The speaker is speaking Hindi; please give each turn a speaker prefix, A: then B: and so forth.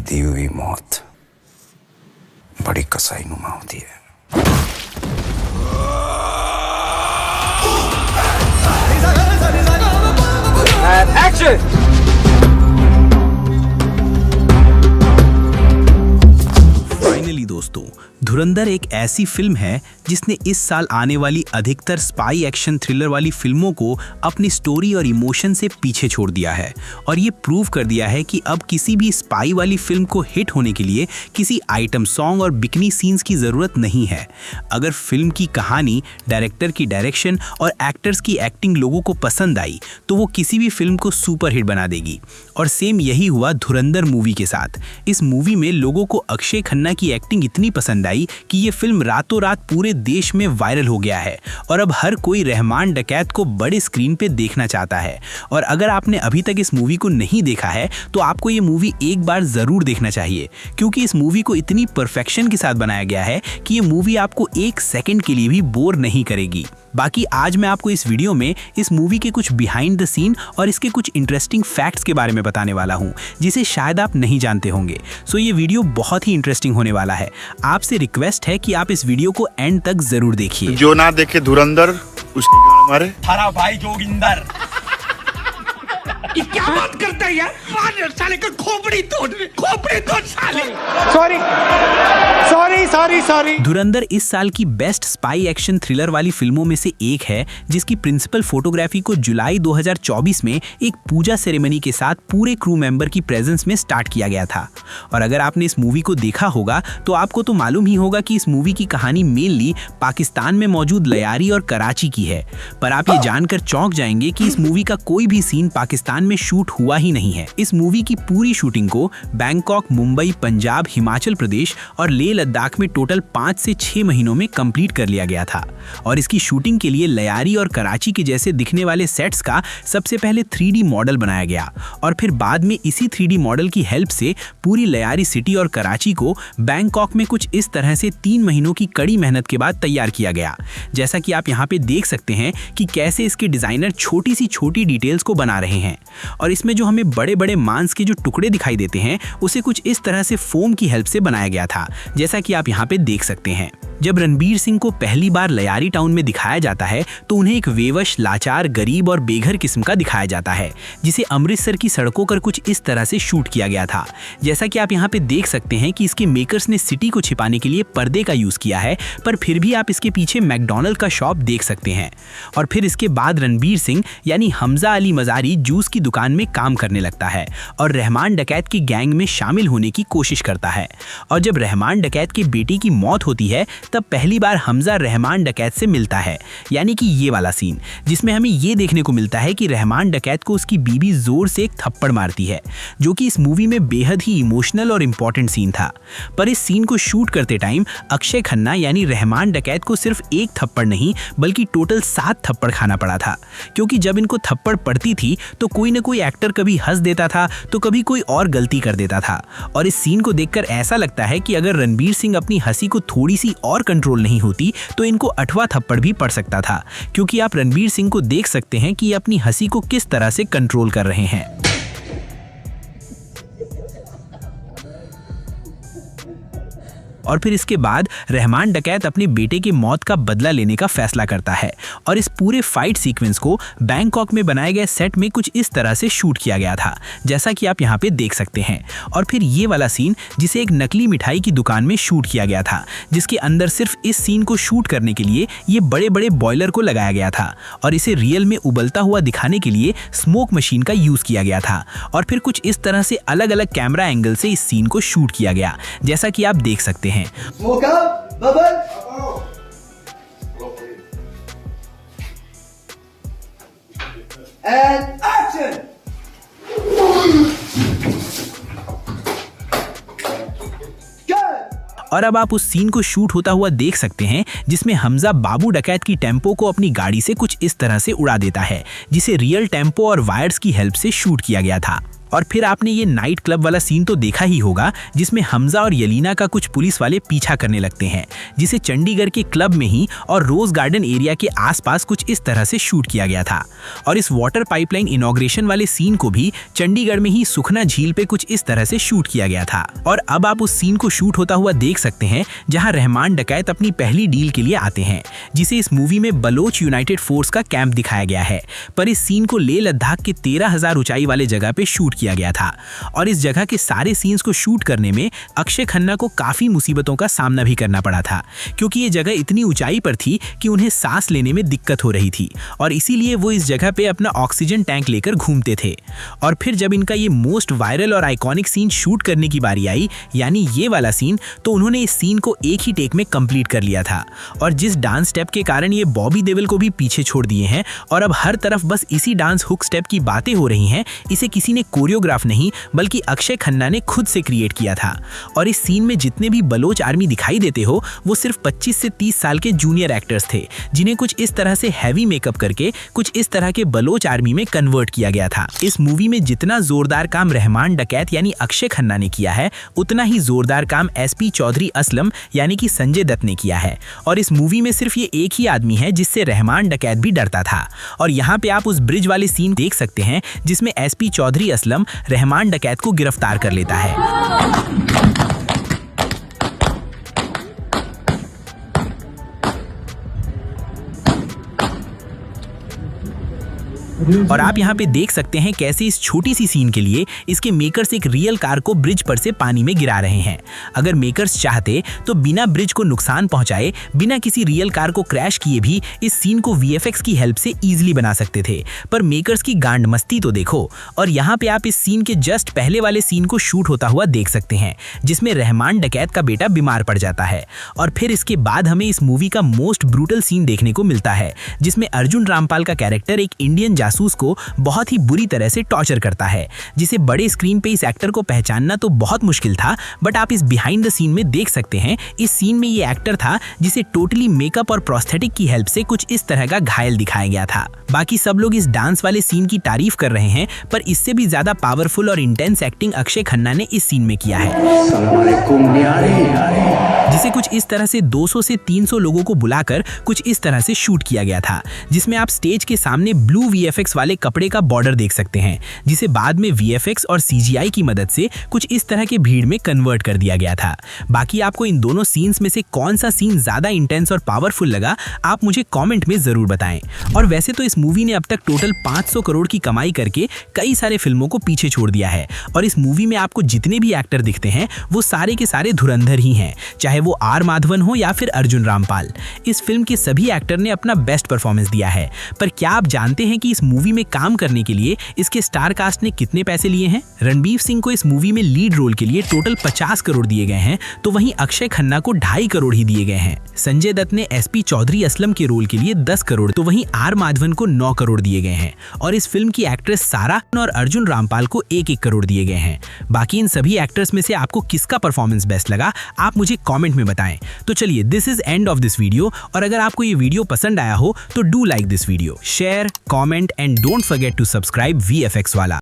A: दी हुई मौत बड़ी कसाईनुमा होती है।
B: एक्शन!
C: फाइनली दोस्तों, धुरंधर एक ऐसी फिल्म है जिसने इस साल आने वाली अधिकतर स्पाई एक्शन थ्रिलर वाली फिल्मों को अपनी स्टोरी और इमोशन से पीछे छोड़ दिया है और ये प्रूव कर दिया है कि अब किसी भी स्पाई वाली फिल्म को हिट होने के लिए किसी आइटम सॉन्ग और बिकनी सीन्स की ज़रूरत नहीं है। अगर फिल्म की कहानी, डायरेक्टर की डायरेक्शन और एक्टर्स की एक्टिंग लोगों को पसंद आई तो वो किसी भी फिल्म को सुपर हिट बना देगी। और सेम यही हुआ धुरंधर मूवी के साथ। इस मूवी में लोगों को अक्षय खन्ना की एक्टिंग इतनी पसंद आई कि ये फिल्म रातों रात पूरे देश में वायरल हो गया है और अब हर कोई रहमान डकैत को बड़े स्क्रीन पे देखना चाहता है। और अगर आपने अभी तक इस मूवी को नहीं देखा है तो आपको ये मूवी एक बार ज़रूर देखना चाहिए, क्योंकि इस मूवी को इतनी परफेक्शन के साथ बनाया गया है कि ये मूवी आपको एक सेकंड के लिए भी बोर नहीं करेगी। बाकी आज मैं आपको इस वीडियो में इस मूवी के कुछ बिहाइंड द सीन और इसके कुछ इंटरेस्टिंग फैक्ट्स के बारे में बताने वाला हूँ जिसे शायद आप नहीं जानते होंगे। सो ये वीडियो बहुत ही इंटरेस्टिंग होने वाला है। आपसे रिक्वेस्ट है कि आप इस वीडियो को एंड तक जरूर देखिए।
D: जो ना देखे धुरंधर उसकी गाड़ मारे।
B: थारा भाई जोगिंदर।
E: ये क्या बात करता है यार? मार साले का खोपड़ी तोड़ साले। सॉरी।
C: धुरंधर इस साल की बेस्ट स्पाई एक्शन थ्रिलर वाली फिल्मों में से एक है जिसकी प्रिंसिपल फोटोग्राफी को जुलाई 2024 में एक पूजा सेरेमनी के साथ पूरे क्रू मेंबर की प्रेजेंस में स्टार्ट किया गया था। और अगर आपने इस मूवी को देखा होगा तो आपको तो मालूम ही होगा कि इस मूवी की कहानी मेनली पाकिस्तान में मौजूद लयारी और कराची की है। पर आप ये जानकर चौंक जाएंगे कि इस मूवी का कोई भी सीन पाकिस्तान में शूट हुआ ही नहीं है। इस मूवी की पूरी शूटिंग को बैंकॉक, मुंबई, पंजाब, हिमाचल प्रदेश और लेह लद्दाख में टोटल 5 से 6 महीनों में कंप्लीट कर लिया गया था। और इसकी शूटिंग के लिए लयारी और कराची के जैसे दिखने वाले सेट्स का सबसे पहले 3D मॉडल बनाया गया और फिर बाद में इसी 3D मॉडल की हेल्प से पूरी लयारी सिटी और कराची को बैंकॉक में कुछ इस तरह से 3 महीनों की कड़ी मेहनत के बाद तैयार किया गया। जैसा कि आप यहाँ पे देख सकते हैं कि कैसे इसके डिजाइनर छोटी सी छोटी डिटेल्स को बना रहे हैं। और इसमें जो हमें बड़े बड़े मांस के जो टुकड़े दिखाई देते हैं उसे कुछ इस तरह से फोम की हेल्प से बनाया गया था, जैसा कि आप यहाँ पे देख सकते हैं। जब रणबीर सिंह को पहली बार लयारी टाउन में दिखाया जाता है तो उन्हें एक वेवश, लाचार, गरीब और बेघर किस्म का दिखाया जाता है, जिसे अमृतसर की सड़कों पर कुछ इस तरह से शूट किया गया था। जैसा कि आप यहाँ पे देख सकते हैं कि इसके मेकर्स ने सिटी को छिपाने के लिए पर्दे का यूज किया है, पर फिर भी आप इसके पीछे मैकडॉनल्ड का शॉप देख सकते हैं। और फिर इसके बाद रणबीर सिंह यानी हमजा अली मजारी जूस की दुकान में काम करने लगता है और रहमान डकैत की गैंग में शामिल होने की कोशिश करता है। और जब रहमान डकैत के बेटे की मौत होती है तब पहली बार हमजा रहमान डकैत से मिलता है, यानी कि ये वाला सीन जिसमें हमें ये देखने को मिलता है कि रहमान डकैत को उसकी बीवी जोर से एक थप्पड़ मारती है, जो कि इस मूवी में बेहद ही इमोशनल और इम्पोर्टेंट सीन था। पर इस सीन को शूट करते टाइम अक्षय खन्ना यानी रहमान डकैत को सिर्फ एक थप्पड़ नहीं बल्कि टोटल 7 थप्पड़ खाना पड़ा था, क्योंकि जब इनको थप्पड़ पड़ती थी तो कोई न कोई एक्टर कभी हंस देता था तो कभी कोई और गलती कर देता था। और इस सीन को देखकर ऐसा लगता है कि अगर रणबीर सिंह अपनी हंसी को थोड़ी सी और कंट्रोल नहीं होती तो इनको 8वां थप्पड़ भी पड़ सकता था, क्योंकि आप रणबीर सिंह को देख सकते हैं कि ये अपनी हंसी को किस तरह से कंट्रोल कर रहे हैं। और फिर इसके बाद रहमान डकैत अपने बेटे की मौत का बदला लेने का फैसला करता है और इस पूरे फाइट सीक्वेंस को बैंकॉक में बनाए गए सेट में कुछ इस तरह से शूट किया गया था, जैसा कि आप यहाँ पे देख सकते हैं। और फिर ये वाला सीन जिसे एक नकली मिठाई की दुकान में शूट किया गया था, जिसके अंदर सिर्फ इस सीन को शूट करने के लिए ये बड़े बड़े बॉयलर को लगाया गया था और इसे रियल में उबलता हुआ दिखाने के लिए स्मोक मशीन का यूज किया गया था। और फिर कुछ इस तरह से अलग अलग कैमरा एंगल से इस सीन को शूट किया गया, जैसा कि आप देख सकते हैं।
F: Smoke up, bubble. And action.
C: और अब आप उस सीन को शूट होता हुआ देख सकते हैं जिसमें हमजा बाबू डकैत की टेम्पो को अपनी गाड़ी से कुछ इस तरह से उड़ा देता है, जिसे रियल टेम्पो और वायर्स की हेल्प से शूट किया गया था। और फिर आपने ये नाइट क्लब वाला सीन तो देखा ही होगा, जिसमें हमजा और यलीना का कुछ पुलिस वाले पीछा करने लगते हैं, जिसे चंडीगढ़ के क्लब में ही और रोज गार्डन एरिया के आसपास कुछ इस तरह से शूट किया गया था। और इस वाटर पाइपलाइन इनॉग्रेशन वाले सीन को भी चंडीगढ़ में ही सुखना झील पे कुछ इस तरह से शूट किया गया था। और अब आप उस सीन को शूट होता हुआ देख सकते हैं जहां रहमान डकैत अपनी पहली डील के लिए आते हैं, जिसे इस मूवी में बलोच यूनाइटेड फोर्स का कैंप दिखाया गया है। पर इस सीन को लेह लद्दाख के 13,000 ऊंचाई वाले जगह पे शूट किया गया था। और इस जगह के सारे सीन्स को शूट करने में अक्षय खन्ना को काफी मुसीबतों का सामना भी करना पड़ा था, क्योंकि ये जगह इतनी ऊंचाई पर थी कि उन्हें सांस लेने में दिक्कत हो रही थी, और इसीलिए वो इस जगह पे अपना ऑक्सीजन टैंक लेकर घूमते थे। और फिर जब इनका ये मोस्ट वायरल और आइकॉनिक सीन शूट करने की बारी आई, यानी ये वाला सीन, तो उन्होंने इस सीन को एक ही टेक में कंप्लीट कर लिया था। और जिस डांस स्टेप के कारण ये बॉबी देओल को भी पीछे छोड़ दिए हैं और अब हर तरफ बस इसी डांस हुक स्टेप की बातें हो रही हैं, इसे किसी ने कोरियोग्राफ नहीं बल्कि अक्षय खन्ना ने खुद से क्रिएट किया था। और इस सीन में जितने भी बलोच आर्मी दिखाई देते हो वो सिर्फ 25 से 30 साल के जूनियर एक्टर्स थे, जिन्हें कुछ इस तरह से हैवी मेकअप करके कुछ इस तरह के बलोच आर्मी में कन्वर्ट किया गया था। इस मूवी में जितना जोरदार काम रहमान डकैत यानी अक्षय खन्ना ने किया है, उतना ही जोरदार काम एसपी चौधरी असलम यानी कि संजय दत्त ने किया है। और इस मूवी में सिर्फ ये एक ही आदमी है जिससे रहमान डकैत भी डरता था। और यहाँ पे आप उस ब्रिज वाले सीन देख सकते हैं जिसमें एसपी चौधरी असलम रहमान डकैत को गिरफ्तार कर लेता है। और आप यहाँ पे देख सकते हैं कैसे इस छोटी सी सीन के लिए इसके मेकर्स एक रियल कार को ब्रिज पर से पानी में गिरा रहे हैं। अगर मेकर्स चाहते तो बिना ब्रिज को नुकसान पहुंचाए, बिना किसी रियल कार को क्रैश किए भी इस सीन को वीएफएक्स की हेल्प से इजीली बना सकते थे, पर मेकर्स की गांड मस्ती तो देखो। और यहाँ पे आप इस सीन के जस्ट पहले वाले सीन को शूट होता हुआ देख सकते हैं, जिसमें रहमान डकैत का बेटा बीमार पड़ जाता है। और फिर इसके बाद हमें इस मूवी का मोस्ट ब्रूटल सीन देखने को मिलता है, जिसमें अर्जुन रामपाल का कैरेक्टर एक इंडियन जासूस को बहुत ही बुरी तरह से टॉर्चर करता है, जिसे बड़े स्क्रीन पे इस एक्टर को पहचानना तो बहुत मुश्किल था, बट आप इस बिहाइंड द सीन में देख सकते हैं इस सीन में ये एक्टर था जिसे टोटली मेकअप और प्रोस्थेटिक की हेल्प से कुछ इस तरह का घायल दिखाया गया था। बाकी सब लोग इस डांस वाले सीन की तारीफ कर रहे हैं, पर इससे भी ज्यादा पावरफुल और इंटेंस एक्टिंग अक्षय खन्ना ने इस सीन में किया है, जिसे कुछ इस तरह से 200 से 300 लोगों को बुलाकर कुछ इस तरह से शूट किया गया था, जिसमें आप स्टेज के सामने ब्लू वीएफएक्स वाले कपड़े का बॉर्डर देख सकते हैं, जिसे बाद में वीएफएक्स और सीजीआई की मदद से कुछ इस तरह के भीड़ में कन्वर्ट कर दिया गया था। बाकी आपको इन दोनों सीन्स में से कौन सा सीन ज्यादा इंटेंस और पावरफुल लगा, आप मुझे कमेंट में जरूर बताएं। और वैसे तो इस मूवी ने अब तक टोटल 500 करोड़ की कमाई करके कई सारे फिल्मों को पीछे छोड़ दिया है। और इस मूवी में आपको जितने भी एक्टर दिखते हैं वो सारे के सारे धुरंधर ही हैं, चाहे वो आर माधवन हो या फिर अर्जुन रामपाल। इस फिल्म के सभी एक्टर ने अपना बेस्ट परफॉर्मेंस दिया है। पर क्या आप जानते हैं कि इस मूवी में काम करने के लिए इसके स्टार कास्ट ने कितने पैसे लिए हैं? रणबीर सिंह को इस मूवी में लीड रोल के लिए टोटल 50 करोड़ दिए गए हैं, तो वहीं अक्षय खन्ना को 2.5 करोड़ ही दिए गए हैं। संजय दत्त ने एसपी चौधरी असलम के रोल के लिए 10 करोड़, तो वहीं आर माधवन को 9 करोड़ दिए गए हैं। और इस फिल्म की एक्ट्रेस सारा और अर्जुन रामपाल को 1-1 करोड़ दिए गए हैं। बाकी इन सभी एक्टर्स में से आपको किसका परफॉर्मेंस बेस्ट लगा, आप मुझे कमेंट में बताएं। तो चलिए, this is end of this video. और अगर आपको ये वीडियो पसंद आया हो तो do like this video, share, comment and don't forget to subscribe VFX वाला।